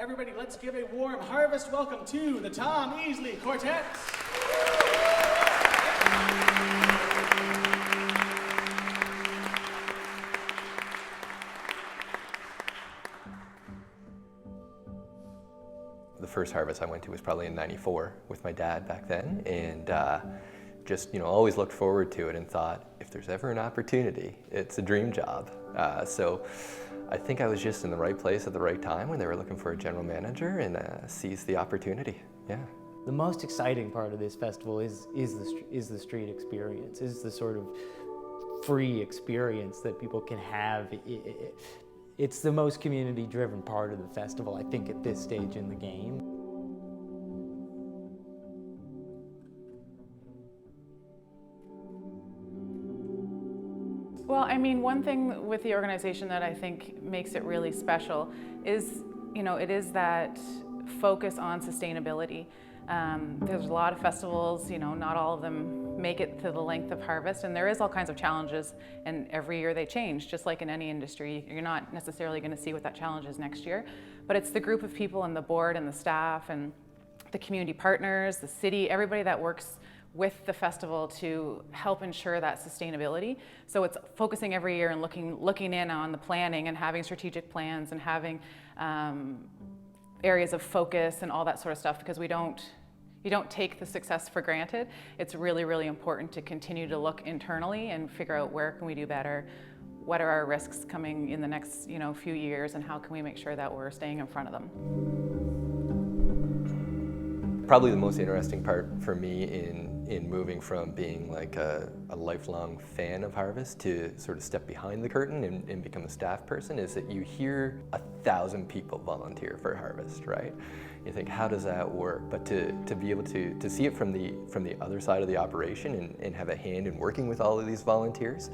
Everybody, let's give a warm harvest welcome to the Tom Easley Quartet. The first harvest I went to was probably in '94 with my dad back then, and just always looked forward to it and thought, if there's ever an opportunity, it's a dream job. So I think I was just in the right place at the right time when they were looking for a general manager, and seized the opportunity. Yeah. The most exciting part of this festival is the street experience, is the sort of free experience that people can have. It's the most community-driven part of the festival, I think, at this stage in the game. Well, I mean, one thing with the organization that I think makes it really special is, it is that focus on sustainability. There's a lot of festivals, not all of them make it to the length of harvest, and there is all kinds of challenges, and every year they change, just like in any industry. You're not necessarily going to see what that challenge is next year, but it's the group of people and the board and the staff and the community partners, the city, everybody that works with the festival to help ensure that sustainability. So it's focusing every year and looking in on the planning and having strategic plans and having areas of focus and all that sort of stuff, because you don't take the success for granted. It's really, really important to continue to look internally and figure out where can we do better, what are our risks coming in the next few years, and how can we make sure that we're staying in front of them. Probably the most interesting part for me in moving from being like a lifelong fan of Harvest to sort of step behind the curtain and become a staff person is that you hear 1,000 people volunteer for Harvest, right? You think, how does that work? But to be able to see it from the other side of the operation and have a hand in working with all of these volunteers,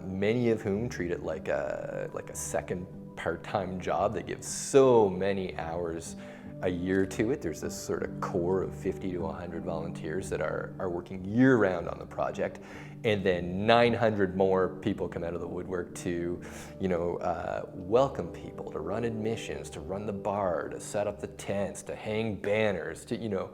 many of whom treat it like a second part-time job that gives so many hours a year to it. There's this sort of core of 50 to 100 volunteers that are working year-round on the project, and then 900 more people come out of the woodwork to, welcome people, to run admissions, to run the bar, to set up the tents, to hang banners, to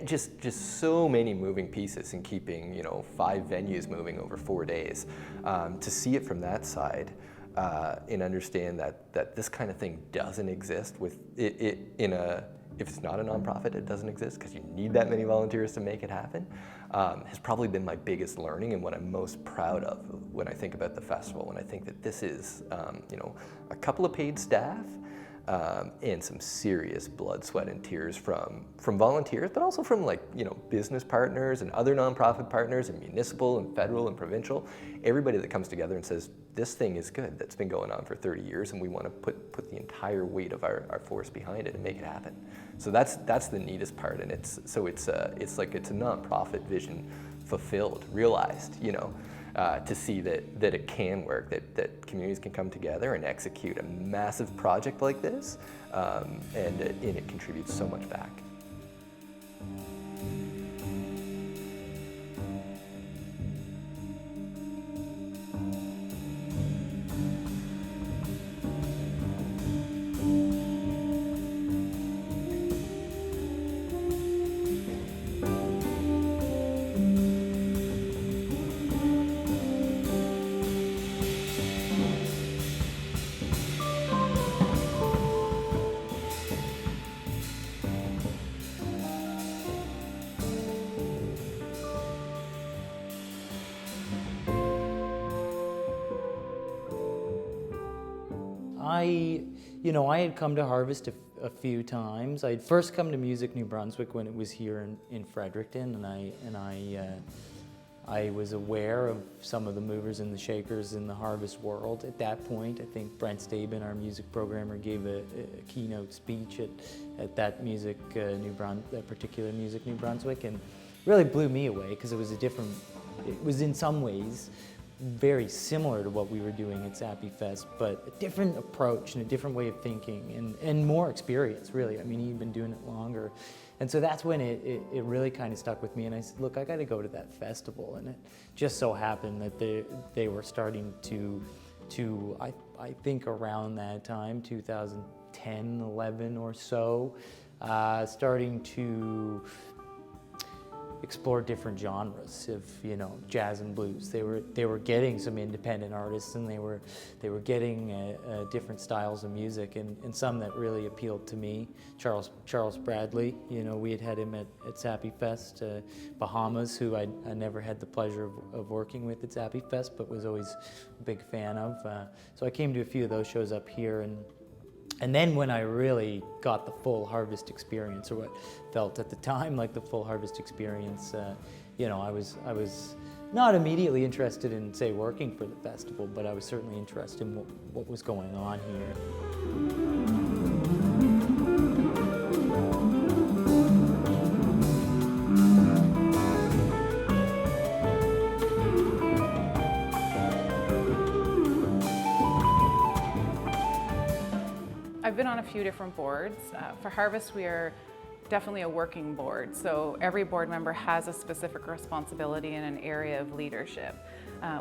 just so many moving pieces in keeping 5 venues moving over 4 days. To see it from that side. And understand that this kind of thing doesn't exist with if it's not a nonprofit, it doesn't exist because you need that many volunteers to make it happen, has probably been my biggest learning and what I'm most proud of when I think about the festival. When I think that this is, a couple of paid staff, and some serious blood, sweat, and tears from volunteers, but also from business partners and other nonprofit partners and municipal and federal and provincial. Everybody that comes together and says, this thing is good, that's been going on for 30 years, and we want to put the entire weight of our force behind it and make it happen. So that's the neatest part, and it's like it's a nonprofit vision fulfilled, realized, to see that it can work, that communities can come together and execute a massive project like this, and it contributes so much back. I had come to Harvest a few times. I'd first come to Music New Brunswick when it was here in Fredericton, and I was aware of some of the movers and the shakers in the Harvest world. At that point, I think Brent Stabin, our music programmer, gave a keynote speech at that that particular Music New Brunswick, and really blew me away because it was in some ways very similar to what we were doing at Sappy Fest, but a different approach and a different way of thinking and more experience, really. I mean, he'd been doing it longer. And so that's when it really kind of stuck with me, and I said, look, I got to go to that festival. And it just so happened that they were starting to I think around that time, 10, 11 or so, starting to explore different genres of, you know, jazz and blues. They were getting some independent artists, and they were getting different styles of music, and some that really appealed to me. Charles Bradley, you know, we had him at Sappy Fest. Bahamas, who I never had the pleasure of working with at Sappy Fest, but was always a big fan of. So I came to a few of those shows up here, and then when I really got the full Harvest experience, or what felt at the time like the full Harvest experience, you know, I was not immediately interested in, say, working for the festival, but I was certainly interested in what was going on here. I've been on a few different boards. For Harvest, we are definitely a working board, so every board member has a specific responsibility in an area of leadership.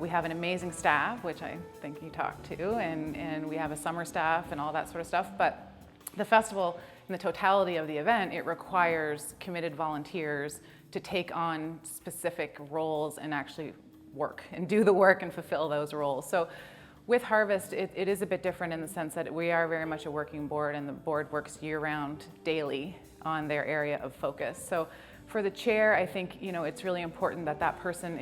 We have an amazing staff, which I think you talked to, and we have a summer staff and all that sort of stuff, but the festival, in the totality of the event, it requires committed volunteers to take on specific roles and actually work and do the work and fulfill those roles. So with Harvest, it is a bit different in the sense that we are very much a working board, and the board works year-round, daily, on their area of focus. So for the chair, I think, you know, it's really important that that person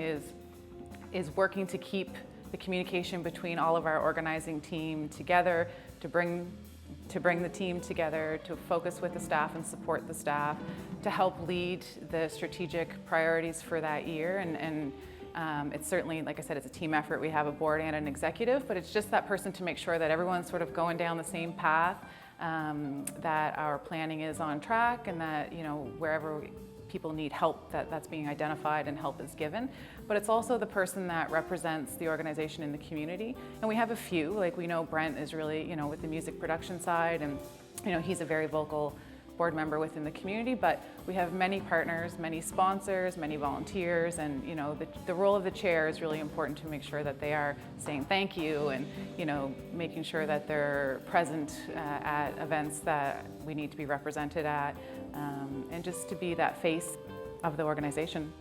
is working to keep the communication between all of our organizing team together, to bring the team together, to focus with the staff and support the staff, to help lead the strategic priorities for that year. And it's certainly, like I said, it's a team effort. We have a board and an executive, but it's just that person to make sure that everyone's sort of going down the same path, that our planning is on track, and that, you know, wherever people need help, that's being identified and help is given. But it's also the person that represents the organization in the community. And we have a few, like we know Brent is really, you know, with the music production side, and, you know, he's a very vocal board member within the community, but we have many partners, many sponsors, many volunteers, and, you know, the role of the chair is really important to make sure that they are saying thank you, and, you know, making sure that they're present at events that we need to be represented at, and just to be that face of the organization.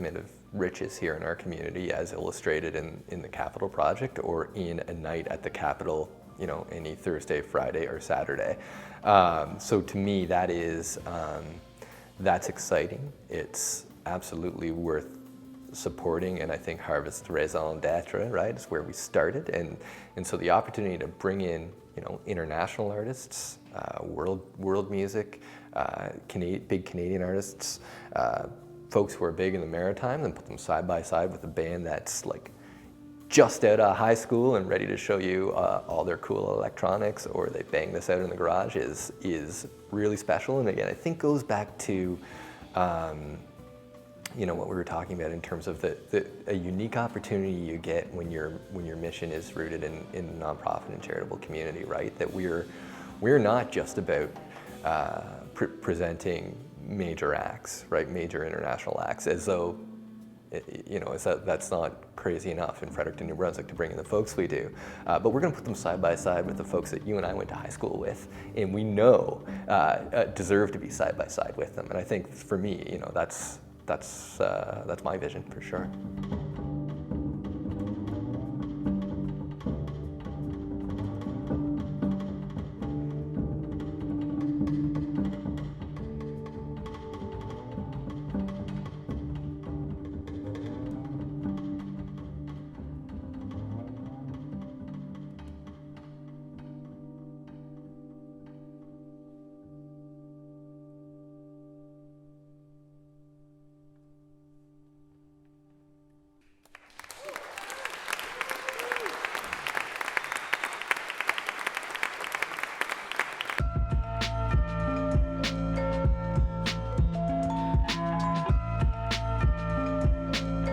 Of riches here in our community, as illustrated in the Capitol project, or in a night at the Capitol, you know, any Thursday, Friday, or Saturday. So to me, that is that's exciting. It's absolutely worth supporting, and I think Harvest raison d'etre, right, is where we started, and so the opportunity to bring in, you know, international artists, world music, big Canadian artists, folks who are big in the Maritimes, and put them side by side with a band that's like just out of high school and ready to show you all their cool electronics, or they bang this out in the garage, is really special. And again, I think goes back to you know, what we were talking about in terms of a unique opportunity you get when your mission is rooted in a nonprofit and charitable community, right? That we're not just about presenting major acts, right? Major international acts, as though, you know, that's not crazy enough in Fredericton, New Brunswick to bring in the folks we do. But we're going to put them side by side with the folks that you and I went to high school with, and we know deserve to be side by side with them. And I think for me, you know, that's my vision for sure.